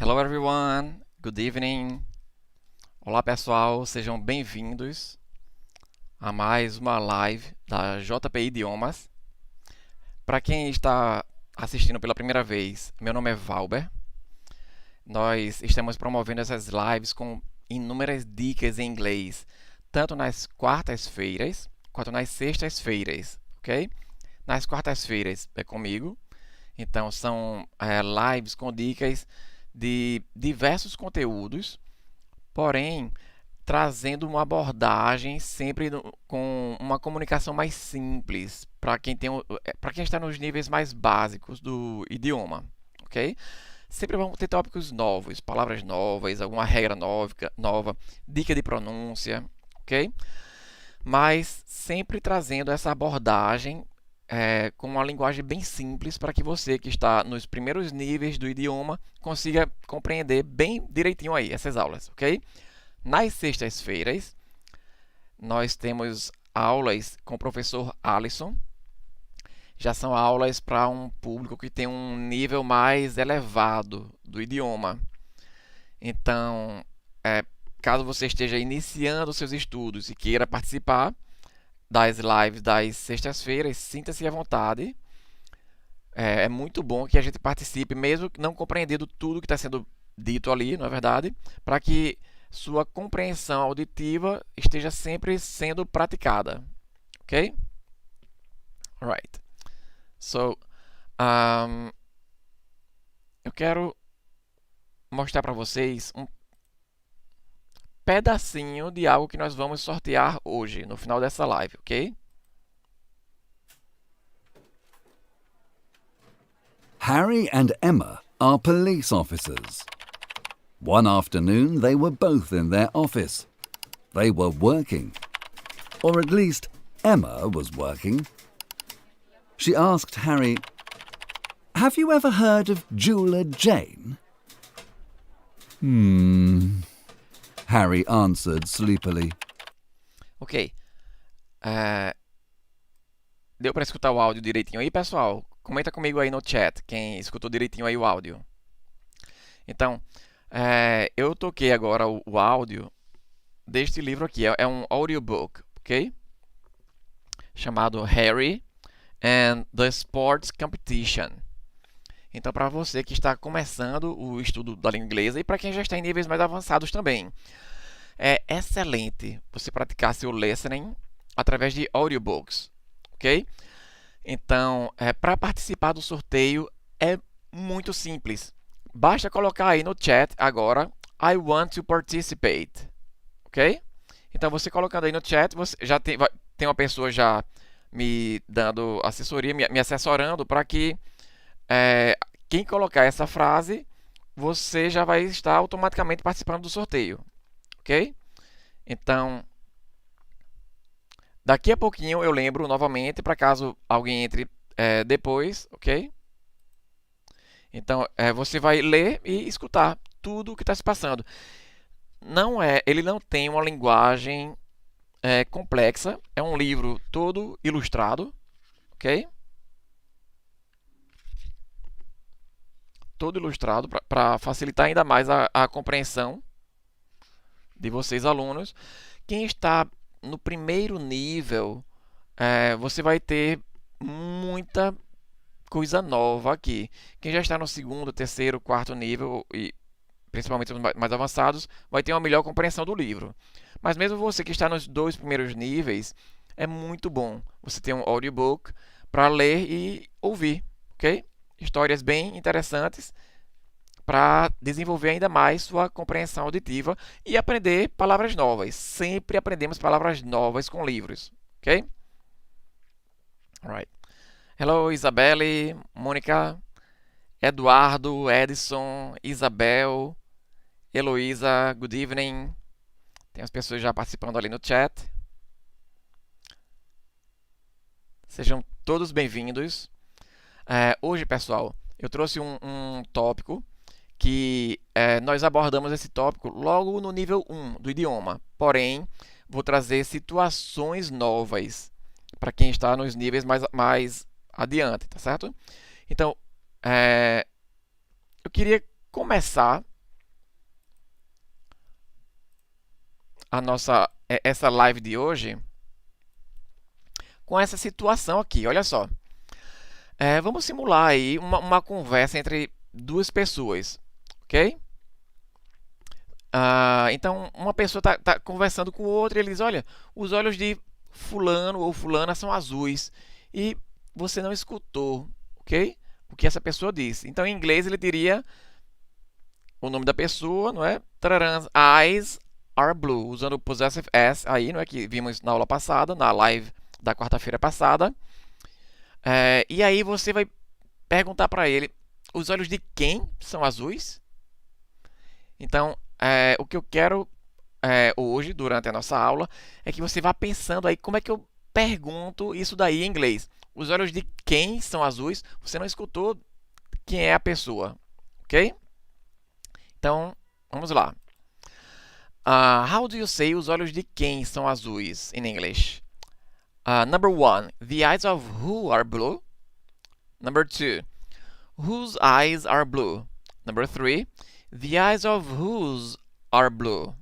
Hello everyone, good evening. Olá pessoal, sejam bem-vindos a mais uma live da JPI Idiomas. Para quem está assistindo pela primeira vez, meu nome é Valber. Nós estamos promovendo essas lives com inúmeras dicas em inglês, tanto nas quartas-feiras quanto nas sextas-feiras, ok? Nas quartas-feiras é comigo, então são lives com dicas de diversos conteúdos, porém trazendo uma abordagem sempre com uma comunicação mais simples para quem está nos níveis mais básicos do idioma, ok? Sempre vamos ter tópicos novos, palavras novas, alguma regra nova, dica de pronúncia, ok? Mas sempre trazendo essa abordagem com uma linguagem bem simples para que você que está nos primeiros níveis do idioma consiga compreender bem direitinho aí essas aulas, ok? Nas sextas-feiras, nós temos aulas com o professor Alisson. Já são aulas para um público que tem um nível mais elevado do idioma. Então, caso você esteja iniciando seus estudos e queira participar das lives das sextas-feiras, sinta-se à vontade. É muito bom que a gente participe, mesmo não compreendendo tudo que está sendo dito ali, não é verdade? Para que sua compreensão auditiva esteja sempre sendo praticada. Ok? Alright. So, eu quero mostrar para vocês um pedacinho de algo que nós vamos sortear hoje, no final dessa live, ok? Harry and Emma are police officers. One afternoon, they were both in their office. They were working. Or at least, Emma was working. She asked Harry, "Have you ever heard of Jeweler Jane?" Harry answered sleepily. Ok. Deu para escutar o áudio direitinho aí, pessoal? Comenta comigo aí no chat, quem escutou direitinho aí o áudio. Então, eu toquei agora o áudio deste livro aqui. É um audiobook, ok? Chamado Harry and the Sports Competition. Então, para você que está começando o estudo da língua inglesa e para quem já está em níveis mais avançados também, é excelente você praticar seu listening através de audiobooks, ok? Então, para participar do sorteio é muito simples. Basta colocar aí no chat agora, I want to participate, ok? Então, você colocando aí no chat, você já tem uma pessoa já me dando assessoria, me assessorando para que quem colocar essa frase, você já vai estar automaticamente participando do sorteio, ok? Então, daqui a pouquinho eu lembro novamente, para caso alguém entre depois, ok? Então, você vai ler e escutar tudo o que está se passando. Ele não tem uma linguagem complexa, é um livro todo ilustrado, ok? Todo ilustrado para facilitar ainda mais a compreensão de vocês, alunos. Quem está no primeiro nível, você vai ter muita coisa nova aqui. Quem já está no segundo, terceiro, quarto nível, e principalmente os mais avançados, vai ter uma melhor compreensão do livro. Mas mesmo você que está nos dois primeiros níveis, é muito bom você ter um audiobook para ler e ouvir, ok? Histórias bem interessantes para desenvolver ainda mais sua compreensão auditiva e aprender palavras novas. Sempre aprendemos palavras novas com livros, ok? Alright. Hello, Isabelle, Mônica, Eduardo, Edson, Isabel, Heloísa, good evening. Tem as pessoas já participando ali no chat. Sejam todos bem-vindos. Hoje, pessoal, eu trouxe um tópico que nós abordamos esse tópico logo no nível 1 do idioma. Porém, vou trazer situações novas para quem está nos níveis mais adiante, tá certo? Então, eu queria começar essa live de hoje com essa situação aqui. Olha só. Vamos simular aí uma conversa entre duas pessoas, ok? Então, uma pessoa está conversando com outra e ele diz: olha, os olhos de fulano ou fulana são azuis. E você não escutou, ok? O que essa pessoa disse. Então, em inglês, ele diria o nome da pessoa, não é? Tararam, eyes are blue, usando o possessive s aí, não é? Que vimos na aula passada, na live da quarta-feira passada. E aí você vai perguntar para ele: os olhos de quem são azuis? Então, o que eu quero hoje, durante a nossa aula, é que você vá pensando aí como é que eu pergunto isso daí em inglês. Os olhos de quem são azuis? Você não escutou quem é a pessoa, ok? Então, vamos lá. How do you say os olhos de quem são azuis in English? Number one, the eyes of who are blue? Number two, whose eyes are blue? Number three, the eyes of whose are blue?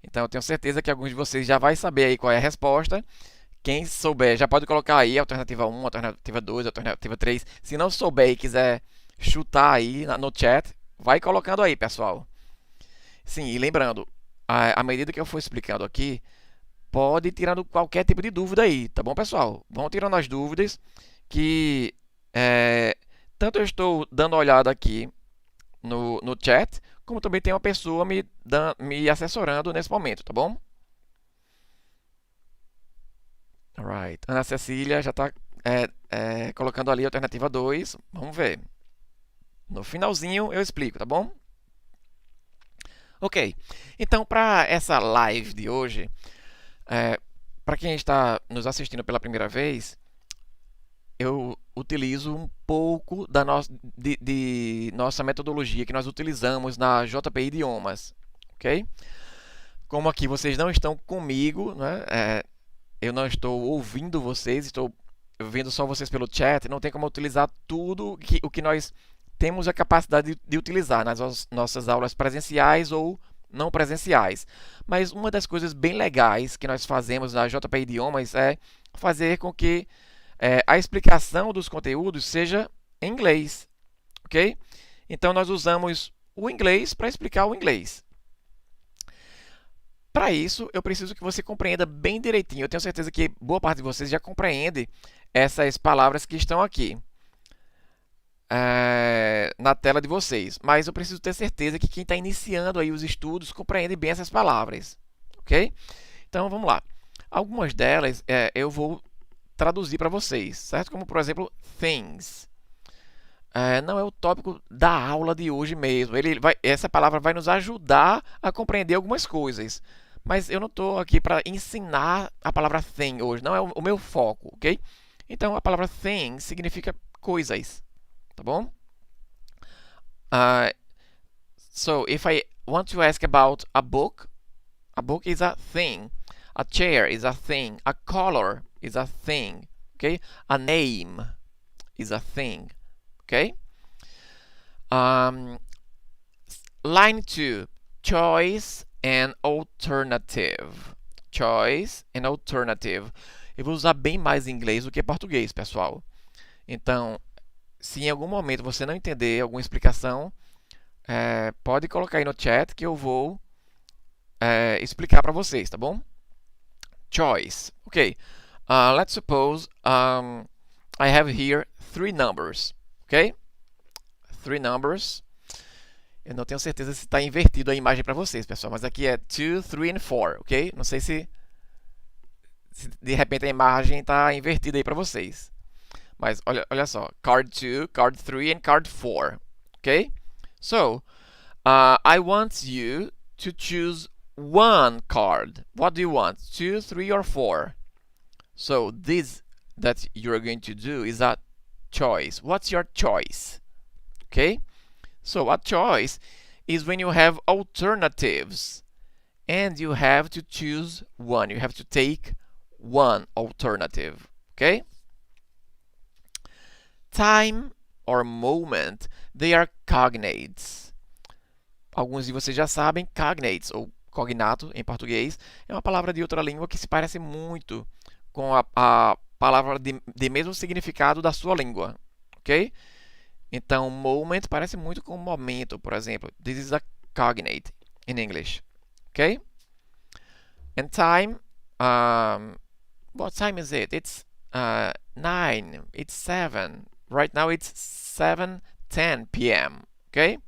Então, eu tenho certeza que alguns de vocês já vai saber aí qual é a resposta. Quem souber, já pode colocar aí alternativa 1, alternativa 2, alternativa 3. Se não souber e quiser chutar aí no chat, vai colocando aí, pessoal. Sim, e lembrando, à medida que eu for explicando aqui, pode ir tirando qualquer tipo de dúvida aí, tá bom, pessoal? Vão tirando as dúvidas que tanto eu estou dando uma olhada aqui no chat, como também tem uma pessoa me assessorando nesse momento, tá bom? Alright. Ana Cecília já está colocando ali a alternativa 2. Vamos ver. No finalzinho eu explico, tá bom? Ok. Então, para essa live de hoje, para quem está nos assistindo pela primeira vez, eu utilizo um pouco de nossa metodologia que nós utilizamos na JPI Idiomas, ok? Como aqui vocês não estão comigo, né? Eu não estou ouvindo vocês, estou vendo só vocês pelo chat, não tem como utilizar tudo o que nós temos a capacidade de utilizar nas nossas aulas presenciais ou não presenciais. Mas uma das coisas bem legais que nós fazemos na JPI Idiomas é fazer com que a explicação dos conteúdos seja em inglês, ok? Então, nós usamos o inglês para explicar o inglês. Para isso, eu preciso que você compreenda bem direitinho. Eu tenho certeza que boa parte de vocês já compreende essas palavras que estão aqui na tela de vocês. Mas eu preciso ter certeza que quem está iniciando aí os estudos compreende bem essas palavras, ok? Então, vamos lá. Algumas delas eu vou traduzir para vocês, certo? Como, por exemplo, things. Não é o tópico da aula de hoje mesmo. Essa palavra vai nos ajudar a compreender algumas coisas. Mas eu não estou aqui para ensinar a palavra thing hoje, não é o meu foco, ok? Então, a palavra thing significa coisas, tá bom? So, if I want to ask about a book is a thing. A chair is a thing. A color is a thing, okay? A name is a thing, okay? Line 2, choice and alternative. Choice and alternative. Eu vou usar bem mais inglês do que português, pessoal. Então, se em algum momento você não entender alguma explicação, pode colocar aí no chat que eu vou explicar para vocês, tá bom? Choice. Ok. Let's suppose I have here 3 numbers, ok? 3 numbers. Eu não tenho certeza se está invertido a imagem para vocês, pessoal, mas aqui é 2, 3 and 4, ok? Não sei se de repente a imagem está invertida aí para vocês. Mas olha só, card 2, card 3 and card 4, ok? So, I want you to choose one card. What do you want? 2, 3 or 4? So, this that you're going to do is a choice. What's your choice? Okay? So, a choice is when you have alternatives and you have to choose one. You have to take one alternative. Okay? Time or moment, they are cognates. Alguns de vocês já sabem, cognates ou cognato em português, é uma palavra de outra língua que se parece muito com a palavra de mesmo significado da sua língua, ok? Então, moment parece muito com momento, por exemplo. This is a cognate in English, ok? And time, what time is it? It's 9, it's 7. Right now it's 7:10 p.m., okay?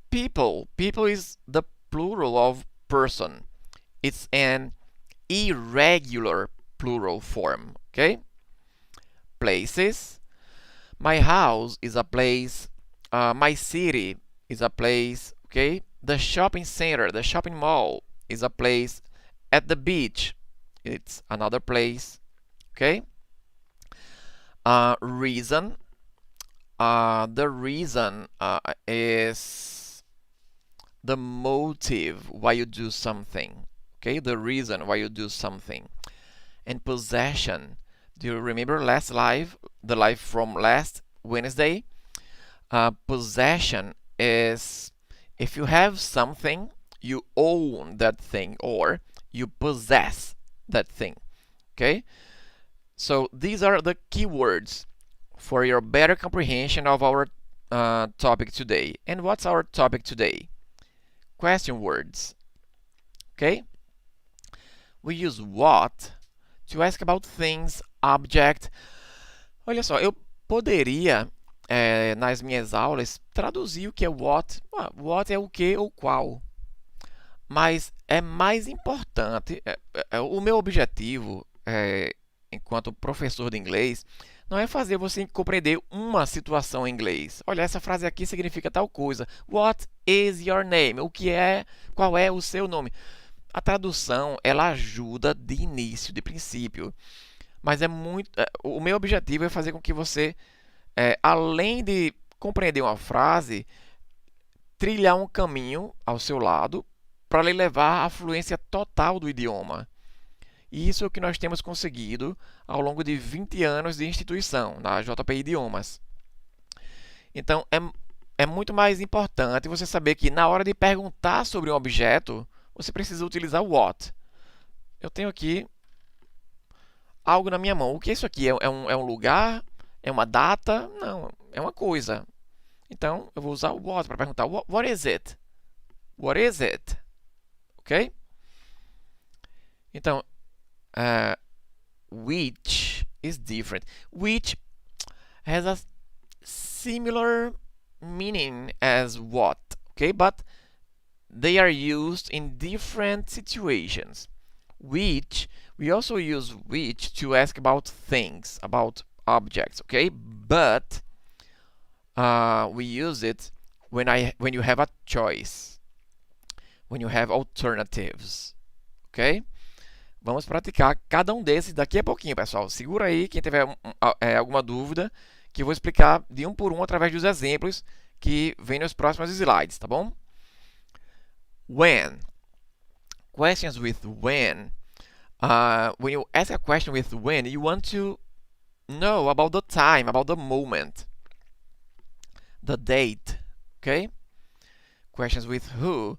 People is the plural of person. It's an irregular plural form, okay? Places, my house is a place, my city is a place, okay? The shopping center, the shopping mall is a place. At the beach, it's another place, okay? Reason, the reason is the motive why you do something, okay? The reason why you do something. And possession, do you remember the live from last Wednesday? Possession is if you have something, you own that thing or you possess that thing, okay? So these are the keywords for your better comprehension of our topic today. And what's our topic today? Question words, okay? We use what to ask about things, object. Olha só, eu poderia, nas minhas aulas, traduzir o que é what. What é o que ou qual. Mas é mais importante, o meu objetivo, enquanto professor de inglês, não é fazer você compreender uma situação em inglês. Olha, essa frase aqui significa tal coisa. What is your name? Qual é o seu nome? A tradução, ela ajuda de início, de princípio. Mas o meu objetivo é fazer com que você, além de compreender uma frase, trilhar um caminho ao seu lado para lhe levar à fluência total do idioma. E isso é o que nós temos conseguido ao longo de 20 anos de instituição na JPI Idiomas. Então, é muito mais importante você saber que na hora de perguntar sobre um objeto, você precisa utilizar o what. Eu tenho aqui algo na minha mão. O que é isso aqui? É um lugar? É uma data? Não, é uma coisa. Então, eu vou usar o what para perguntar, what is it? What is it? Ok? Então, which is different. Which has a similar meaning as what, okay? But they are used in different situations. Which, we also use which to ask about things, about objects, okay? But we use it when you have a choice, when you have alternatives, ok? Vamos praticar cada um desses daqui a pouquinho, pessoal. Segura aí, quem tiver alguma dúvida, que eu vou explicar de um por um através dos exemplos que vem nos próximos slides, tá bom? When. Questions with when. When you ask a question with when, you want to know about the time, about the moment, the date, okay? Questions with who.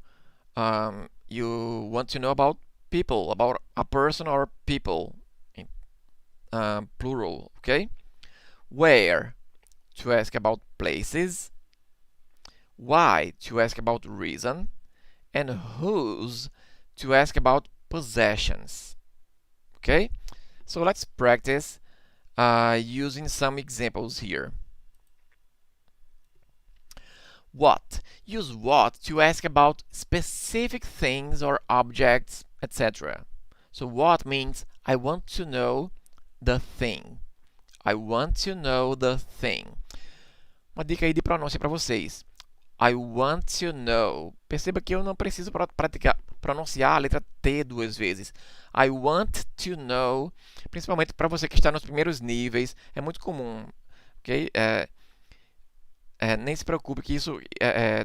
You want to know about people, about a person or people, in plural, okay? Where, to ask about places. Why, to ask about reason. And whose, to ask about possessions, okay? So let's practice using some examples here. What, use what to ask about specific things or objects, etc. So what means I want to know the thing. I want to know the thing. Uma dica aí de pronúncia para vocês. I want to know. Perceba que eu não preciso pronunciar a letra T duas vezes. I want to know. Principalmente para você que está nos primeiros níveis. É muito comum. Okay? Nem se preocupe que isso...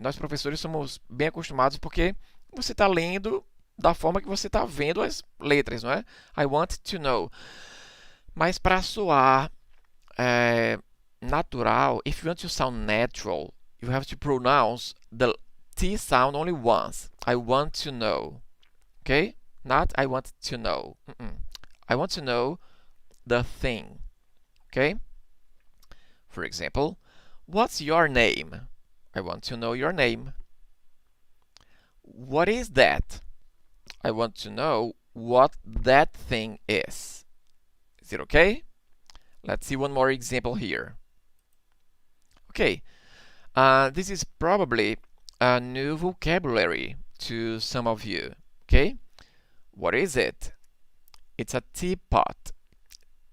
nós professores somos bem acostumados porque você está lendo da forma que você está vendo as letras, não é? I want to know. Mas para soar natural, if you want to sound natural, you have to pronounce the T sound only once. I want to know. Okay? Not I want to know. I want to know the thing. Okay? For example, what's your name? I want to know your name. What is that? I want to know what that thing is. Is it okay? Let's see one more example here. Okay, this is probably a new vocabulary to some of you. Okay, what is it? It's a teapot.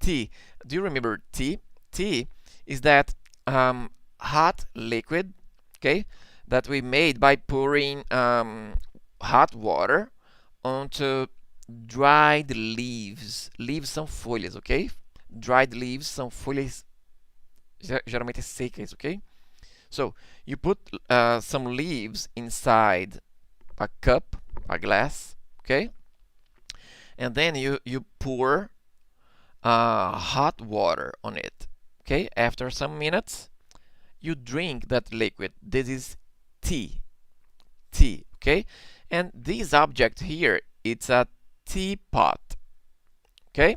Tea. Do you remember tea? Tea is that hot liquid, okay, that we made by pouring hot water onto dried leaves. Leaves são folhas, ok? Dried leaves são folhas geralmente secas, ok? So you put some leaves inside a cup, a glass, okay? And then you pour hot water on it, okay? After some minutes, you drink that liquid. This is tea, okay? And this object here, it's a teapot, okay?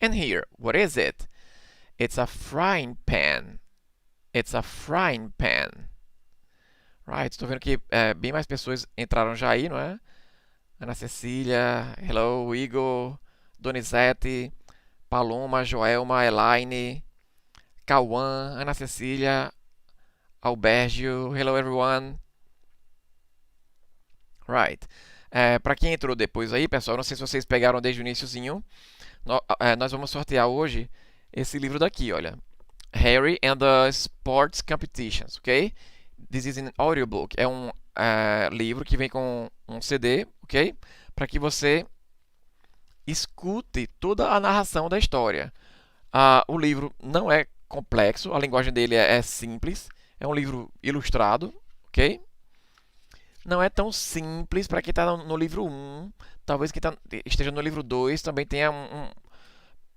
And here, what is it? It's a frying pan. It's a frying pan. Right, estou vendo que bem mais pessoas entraram já aí, não é? Ana Cecília, hello, Igor, Donizete, Paloma, Joelma, Elaine, Cauã, Ana Cecília, Albergio, hello everyone. Right. Para quem entrou depois aí, pessoal, não sei se vocês pegaram desde o iniciozinho, nós vamos sortear hoje esse livro daqui, olha. Harry and the Sports Competitions, ok? This is an audiobook. É um livro que vem com um CD, ok? Para que você escute toda a narração da história. O livro não é complexo, a linguagem dele é simples. É um livro ilustrado, ok? Não é tão simples para quem está no livro 1. Talvez quem esteja no livro 2 também tenha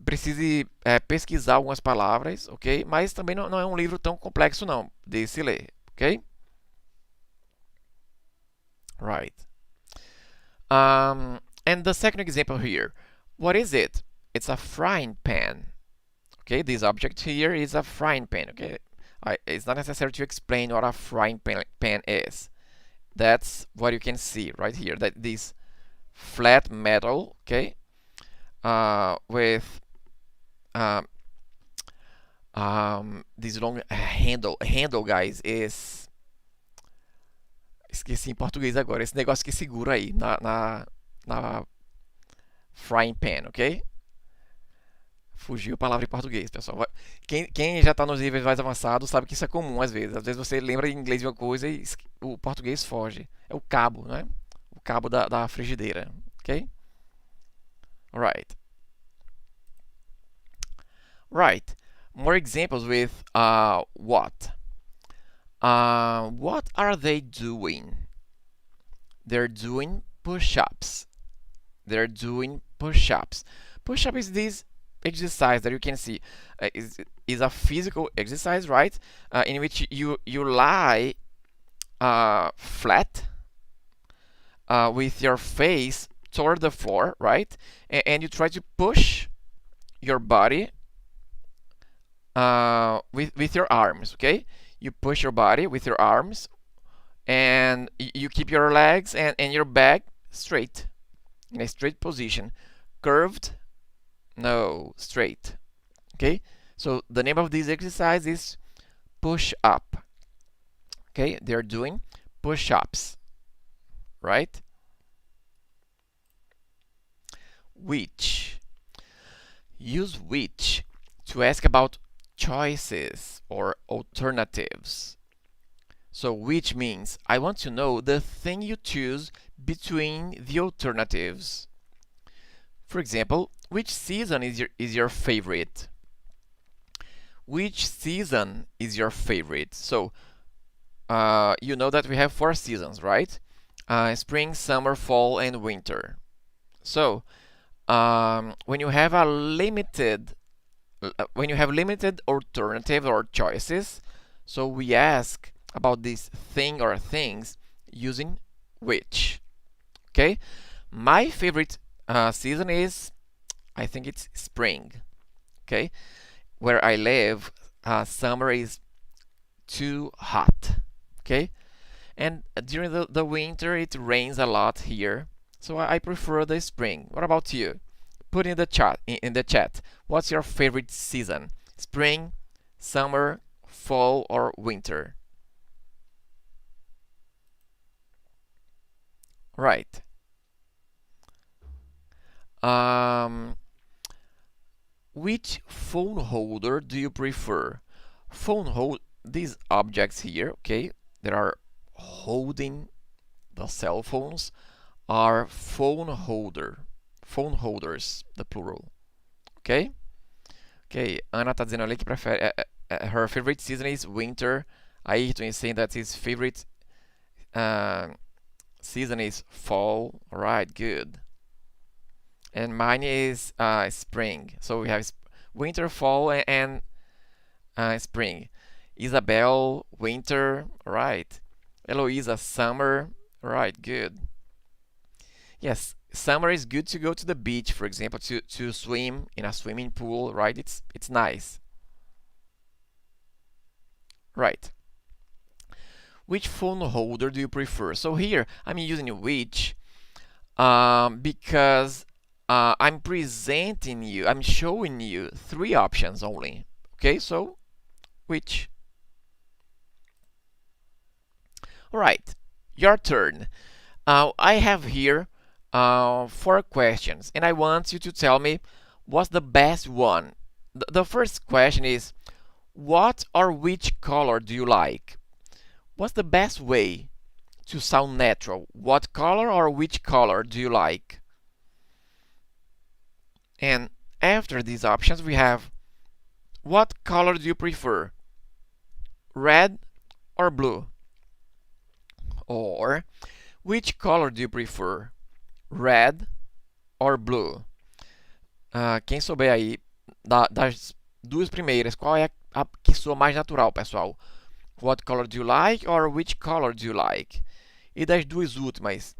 precise pesquisar algumas palavras, ok? Mas também não é um livro tão complexo não de se ler, ok? Right. And the second example here, what is it? It's a frying pan. Okay, this object here is a frying pan. Okay, it's not necessary to explain what a frying pan is. That's what you can see right here. That this flat metal, okay, with this long handle, guys, is... Esqueci em português agora. Esse negócio que segura aí na frying pan, ok? Fugiu a palavra em português, pessoal. Quem já está nos níveis mais avançados sabe que isso é comum às vezes. Às vezes você lembra em inglês de uma coisa e o português foge. É o cabo, né? O cabo da frigideira, ok? Alright. Right. More examples with what. What are they doing? They're doing push-ups. They're doing push-ups. Push-up is this exercise that you can see. Is a physical exercise, right? In which you lie flat with your face toward the floor, right? And you try to push your body with your arms, okay? You push your body with your arms and you keep your legs and your back straight, in a straight position. Curved? No, straight. Okay? So the name of this exercise is push up. Okay? They're doing push-ups. Right? Which. Use which to ask about choices or alternatives. So which means I want to know the thing you choose between the alternatives. For example, which season is your favorite? Which season is your favorite? So you know that we have 4 seasons, right? Spring, summer, fall, and winter. So when you have limited alternatives or choices, so we ask about this thing or things, using which. Okay, my favorite season is, I think it's spring. Okay, where I live, summer is too hot. Okay, and during the winter it rains a lot here, so I prefer the spring. What about you? Put in the chat what's your favorite season: spring, summer, fall, or winter? Right. um, which phone holder do you prefer? These objects here, okay, that are holding the cell phones, are phone holders, the plural. Ok? Ok, Ana tá dizendo ali que prefere. Her favorite season is winter. Ayrton is saying that his favorite season is fall. Alright, good. And mine is spring. So we have winter, fall, and spring. Isabel, winter. Alright. Eloisa, summer. Alright, good. Yes, summer is good to go to the beach, for example, to swim in a swimming pool, right? It's nice. Right. Which phone holder do you prefer? So here I'm using which because I'm presenting you, I'm showing you three options only. Okay, so which? All right, your turn. I have here 4 questions, and I want you to tell me what's the best one. The first question is, what or which color do you like? What's the best way to sound natural? What color or which color do you like? And after these options, we have, what color do you prefer? Red or blue? Or, which color do you prefer? Red or blue? Quem souber aí das duas primeiras, qual é a que soa mais natural, pessoal? What color do you like or which color do you like? E das duas últimas,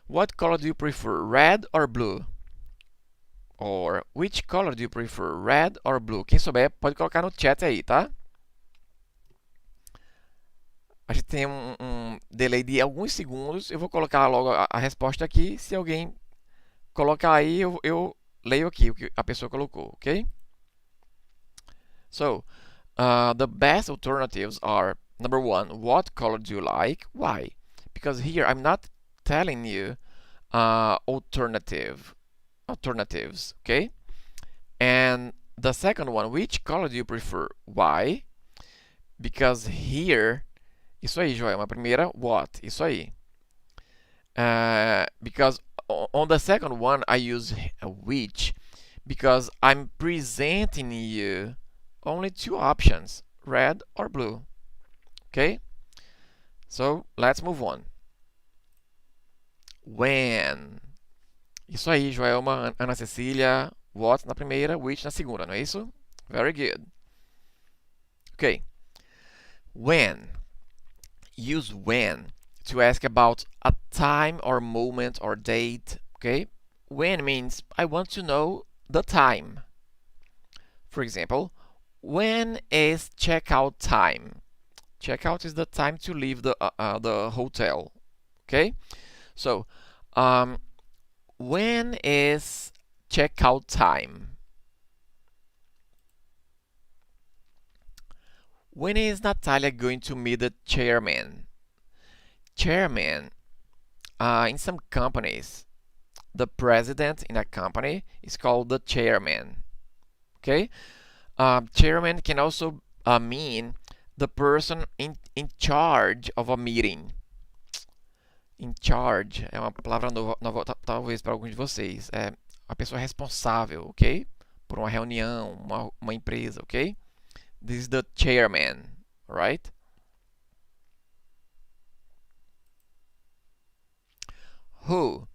what color do you prefer, red or blue? Or which color do you prefer, red or blue? Quem souber pode colocar no chat aí, tá? A gente tem um delay de alguns segundos. Eu vou colocar logo a resposta aqui. Se alguém colocar aí, eu leio aqui o que a pessoa colocou, ok? So, the best alternatives are, number 1, what color do you like? Why? Because here I'm not telling you alternatives, okay? And the second one, which color do you prefer? Why? Because here, isso aí, Joelma, primeira, what? Isso aí. Because on the second one, I use which, because I'm presenting you only 2 options, red or blue. Okay? So, let's move on. When? Isso aí, Joelma, Ana Cecília, what na primeira, which na segunda, não é isso? Very good. Okay. When? Use when to ask about a time or moment or date. Okay? When means I want to know the time. For example, when is checkout time? Checkout is the time to leave the hotel. Okay? So, when is checkout time? When is Natalia going to meet the chairman? Chairman, in some companies, the president in a company is called the chairman. Okay? Chairman can also mean the person in charge of a meeting. In charge é uma palavra nova talvez para alguns de vocês. É a pessoa responsável, ok? Por uma reunião, uma empresa, ok? This is the chairman, right? Who?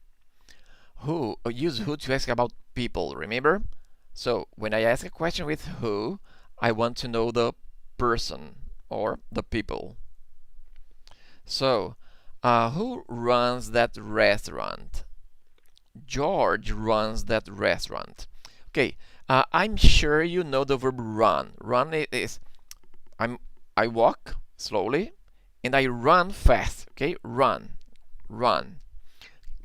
Use who to ask about people, remember? So, when I ask a question with who, I want to know the person or the people. So, Who runs that restaurant? George runs that restaurant. Okay, I'm sure you know the verb run. Run is I walk slowly and I run fast. Okay, run, run.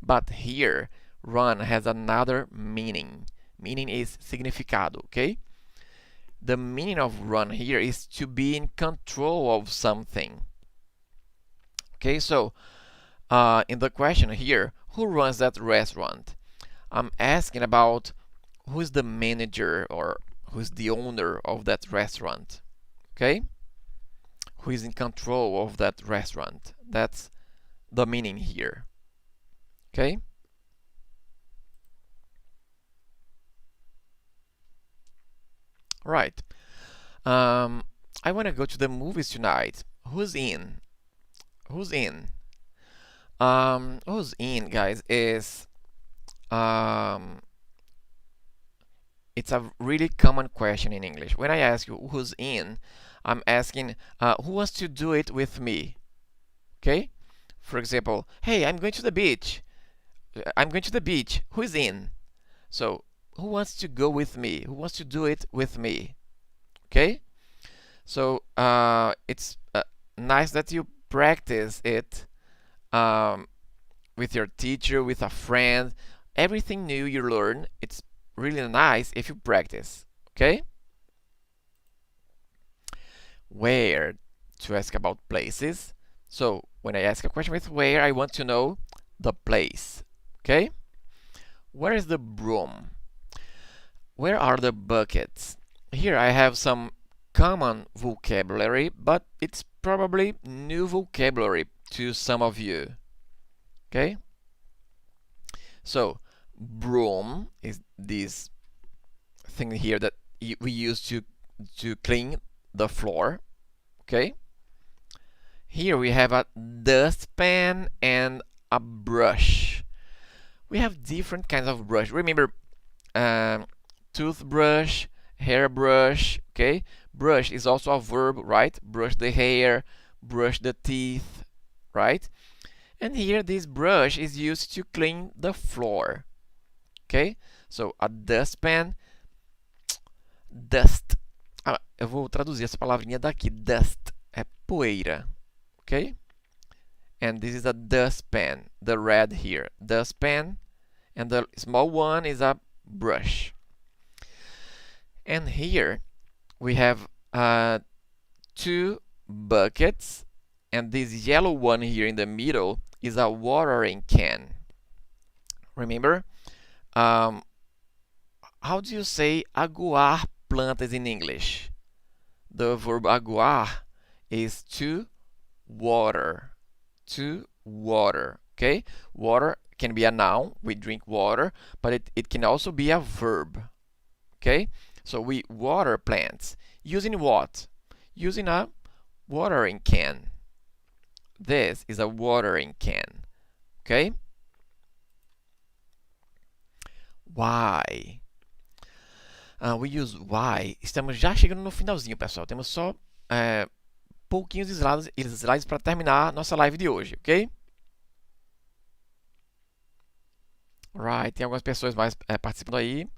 But here, run has another meaning. Meaning is significado. Okay, the meaning of run here is to be in control of something. Okay, so in the question here, who runs that restaurant? I'm asking about who's the manager or who's the owner of that restaurant. Okay? Who is in control of that restaurant? That's the meaning here. Okay? Right. I want to go to the movies tonight. Who's in? Who's in? Who's in, guys, is it's a really common question in English. When I ask you who's in, I'm asking who wants to do it with me? Okay? For example, hey, I'm going to the beach. I'm going to the beach. Who is in? So, who wants to go with me? Who wants to do it with me? Okay? So, it's nice that you practice it with your teacher, with a friend. Everything new you learn, it's really nice if you practice. Okay? Where? To ask about places. So, when I ask a question with where, I want to know the place. Okay? Where is the broom? Where are the buckets? Here I have some common vocabulary, but it's probably new vocabulary to some of you. Okay? So, broom is this thing here that we use to clean the floor. Okay? Here we have a dustpan and a brush. We have different kinds of brush. Remember, toothbrush, hairbrush. Okay? Brush is also a verb, right? Brush the hair, brush the teeth, right? And here this brush is used to clean the floor. Okay? So a dustpan, dust. Eu vou traduzir essa palavrinha daqui. Dust é poeira. Okay? And this is a dustpan, the red here. Dustpan, and the small one is a brush. And here we have two buckets, and this yellow one here in the middle is a watering can. Remember? How do you say aguar plantas in English? The verb aguar is to water. To water. Okay? Water can be a noun. We drink water, but it can also be a verb. Okay? So we water plants. Using what? Using a watering can. This is a watering can. Okay? Why? We use why. Estamos já chegando no finalzinho, pessoal. Temos só pouquinhos slides para terminar nossa live de hoje, ok? Right, tem algumas pessoas mais participando aí.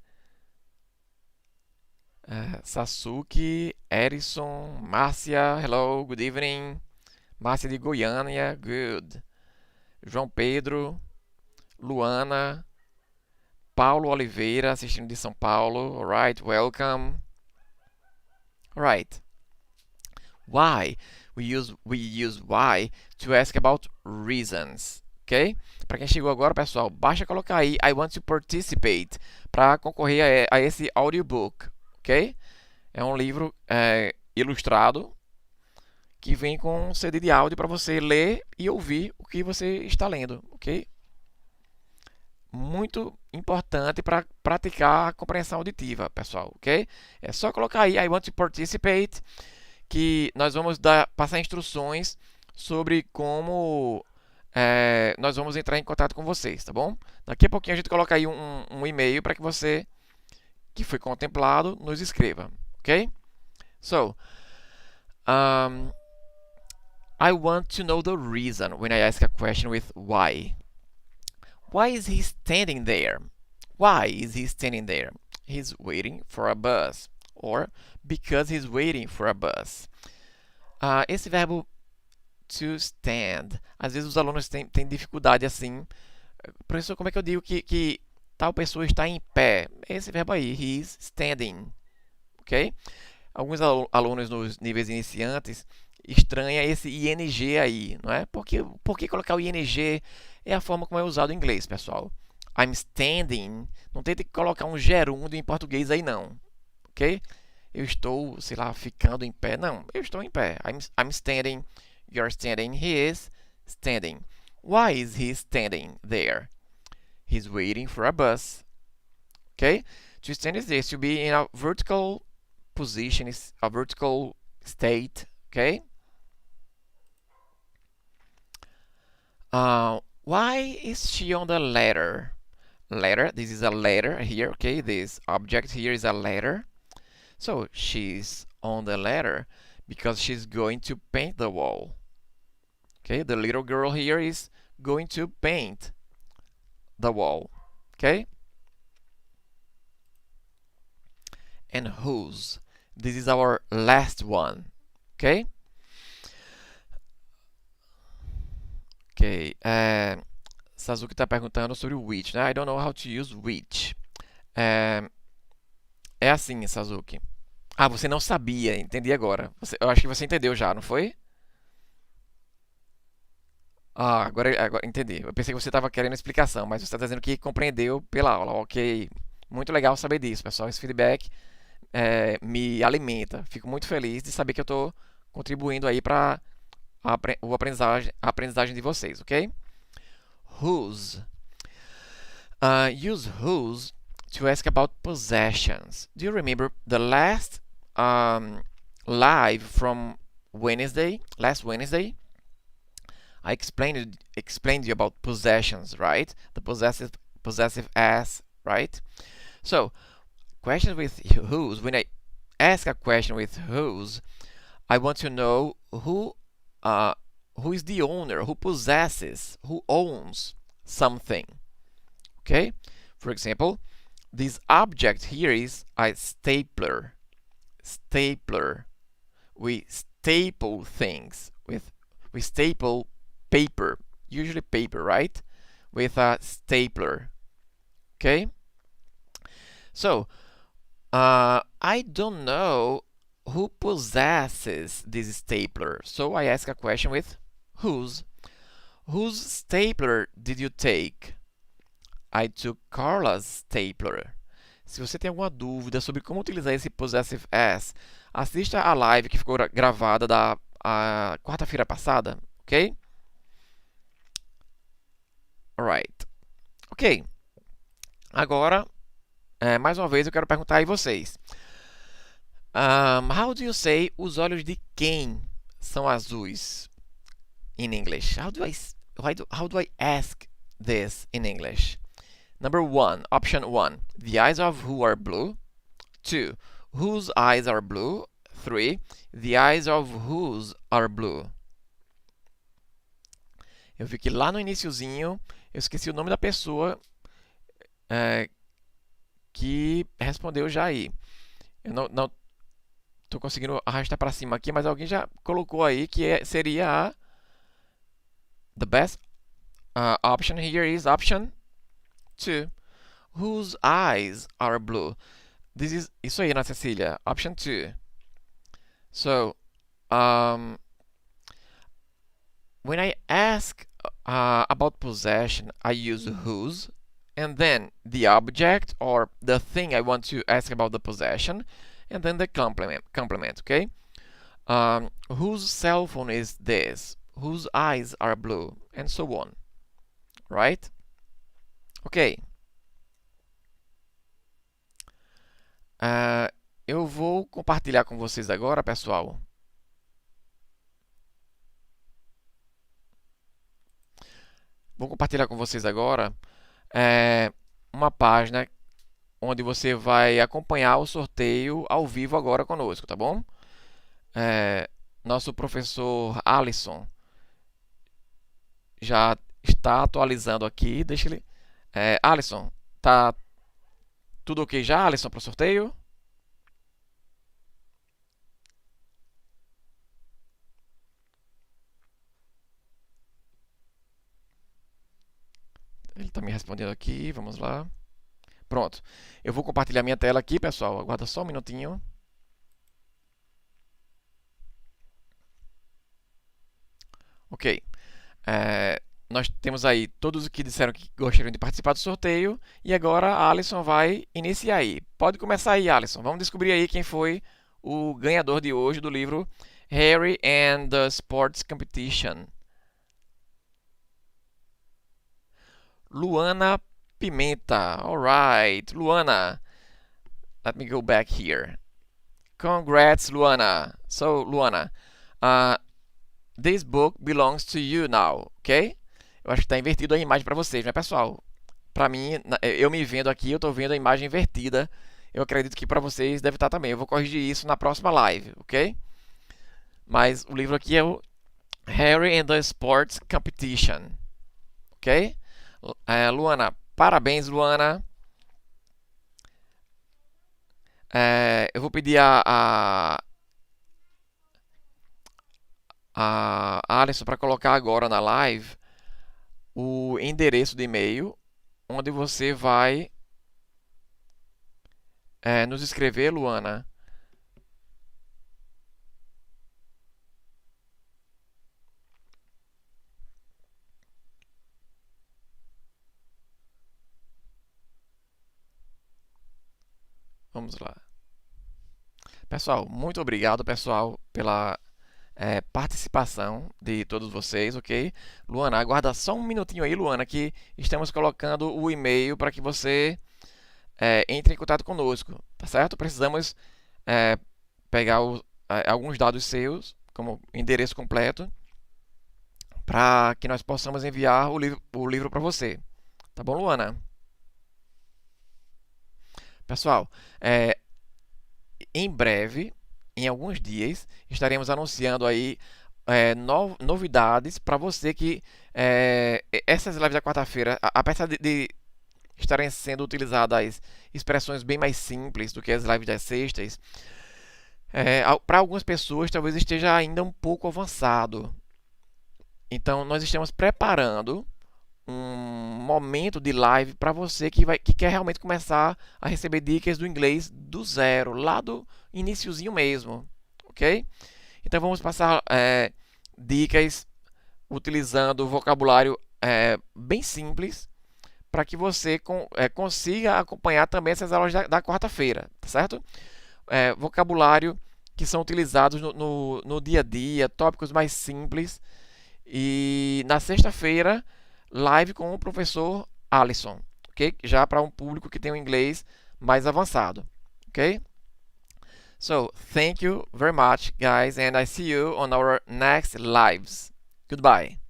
Sasuke, Erison, Márcia, hello, good evening. Márcia de Goiânia, good. João Pedro, Luana, Paulo Oliveira, assistindo de São Paulo, alright, welcome. Alright. Why? We use why to ask about reasons, ok? Para quem chegou agora, pessoal, basta colocar aí I want to participate para concorrer a esse audiobook, ok? É um livro ilustrado que vem com um CD de áudio para você ler e ouvir o que você está lendo, ok? Muito importante para praticar a compreensão auditiva, pessoal, ok? É só colocar aí I want to participate que nós vamos passar instruções sobre como nós vamos entrar em contato com vocês, tá bom? Daqui a pouquinho a gente coloca aí um e-mail para que você, que foi contemplado, nos escreva, ok? So, I want to know the reason when I ask a question with why. Why is he standing there? Why is he standing there? He's waiting for a bus. Or because he's waiting for a bus. Esse verbo to stand, às vezes os alunos têm dificuldade assim. Professor, como é que eu digo que tal pessoa está em pé? Esse verbo aí, he's standing. Ok? Alguns alunos nos níveis iniciantes estranham esse ing aí, não é? Por que colocar o ing? É a forma como é usado em inglês, pessoal. I'm standing. Não tente colocar um gerúndio em português aí, não. Ok? Eu estou, sei lá, ficando em pé. Não, eu estou em pé. I'm standing. You're standing. He is standing. Why is he standing there? He's waiting for a bus. Okay? To stand is this, to be in a vertical position, is a vertical state. Okay? Why is she on the ladder? Ladder, this is a ladder here. Okay, this object here is a ladder. So she's on the ladder because she's going to paint the wall. Okay, the little girl here is going to paint the wall. Okay? And whose? This is our last one. Okay? Ok. Sazuki está perguntando sobre o which, né? I don't know how to use which. É assim, Sazuki. Ah, você não sabia, entendi agora. Eu acho que você entendeu já, não foi? Ah, agora entendi. Eu pensei que você estava querendo explicação, mas você está dizendo que compreendeu pela aula. Ok. Muito legal saber disso, pessoal. Esse feedback me alimenta. Fico muito feliz de saber que eu estou contribuindo aí para a aprendizagem de vocês, ok? Whose. Use whose to ask about possessions. Do you remember the last live from Wednesday? Last Wednesday, I explained to you about possessions, right? The possessive as, right? So, questions with whose. When I ask a question with whose, I want to know who is the owner, who possesses, who owns something. Okay? For example, this object here is a stapler. Stapler. We staple things we staple paper, usually paper, right? With a stapler. Okay? So, I don't know who possesses this stapler. So I ask a question with whose. Whose stapler did you take? I took Carla's stapler. Se você tem alguma dúvida sobre como utilizar esse possessive as, assista a live que ficou gravada da quarta-feira passada, ok? Alright. Ok. Agora, mais uma vez eu quero perguntar aí vocês. How do you say os olhos de quem são azuis in English? How do I ask this in English? Number 1, option 1, the eyes of who are blue. 2, whose eyes are blue. 3, the eyes of whose are blue. Eu vi que lá no iniciozinho eu esqueci o nome da pessoa que respondeu já aí. Eu não estou conseguindo arrastar para cima aqui, mas alguém já colocou aí que seria a the best option here is option 2. Whose eyes are blue? Isso aí, Ana Cecília. Option 2. So, when I ask about possession, I use whose, and then the object or the thing I want to ask about the possession, and then the complement, okay? Whose cell phone is this? Whose eyes are blue? And so on, right? Ok. Eu vou compartilhar com vocês agora, pessoal. Vou compartilhar com vocês agora uma página onde você vai acompanhar o sorteio ao vivo agora conosco, tá bom? Nosso professor Alisson já está atualizando aqui. Deixa ele. Alisson, tá tudo ok já, Alisson, para o sorteio? Ele está me respondendo aqui, vamos lá. Pronto. Eu vou compartilhar minha tela aqui, pessoal. Aguarda só um minutinho. Ok. Nós temos aí todos os que disseram que gostariam de participar do sorteio. E agora a Alisson vai iniciar aí. Pode começar aí, Alisson. Vamos descobrir aí quem foi o ganhador de hoje do livro Harry and the Sports Competition. Luana Pimenta. Alright, Luana. Let me go back here. Congrats, Luana. So, Luana, this book belongs to you now, ok? Eu acho que está invertido a imagem para vocês, né, pessoal? Para mim, eu me vendo aqui, eu estou vendo a imagem invertida. Eu acredito que para vocês deve estar também. Eu vou corrigir isso na próxima live, ok? Mas o livro aqui é o Harry and the Sports Competition, ok? Luana, parabéns, Luana. Eu vou pedir a Alisson para colocar agora na live o endereço de e-mail onde você vai nos escrever, Luana. Vamos lá. Pessoal, muito obrigado, pessoal, pela participação de todos vocês, ok? Luana, aguarda só um minutinho aí, Luana, que estamos colocando o e-mail para que você entre em contato conosco, tá certo? Precisamos pegar alguns dados seus, como endereço completo, para que nós possamos enviar o livro para você. Tá bom, Luana? Pessoal, em breve, em alguns dias, estaremos anunciando aí novidades para você que essas lives da quarta-feira, apesar de estarem sendo utilizadas expressões bem mais simples do que as lives das sextas, para algumas pessoas talvez esteja ainda um pouco avançado. Então, nós estamos preparando um momento de live para você que quer realmente começar a receber dicas do inglês do zero, lá do iniciozinho mesmo, ok? Então vamos passar dicas utilizando vocabulário bem simples para que você consiga acompanhar também essas aulas da quarta-feira, tá certo? Vocabulário que são utilizados no dia a dia, tópicos mais simples. E na sexta-feira, live com o professor Alisson, ok? Já para um público que tem um inglês mais avançado, ok? So, thank you very much, guys, and I see you on our next lives. Goodbye.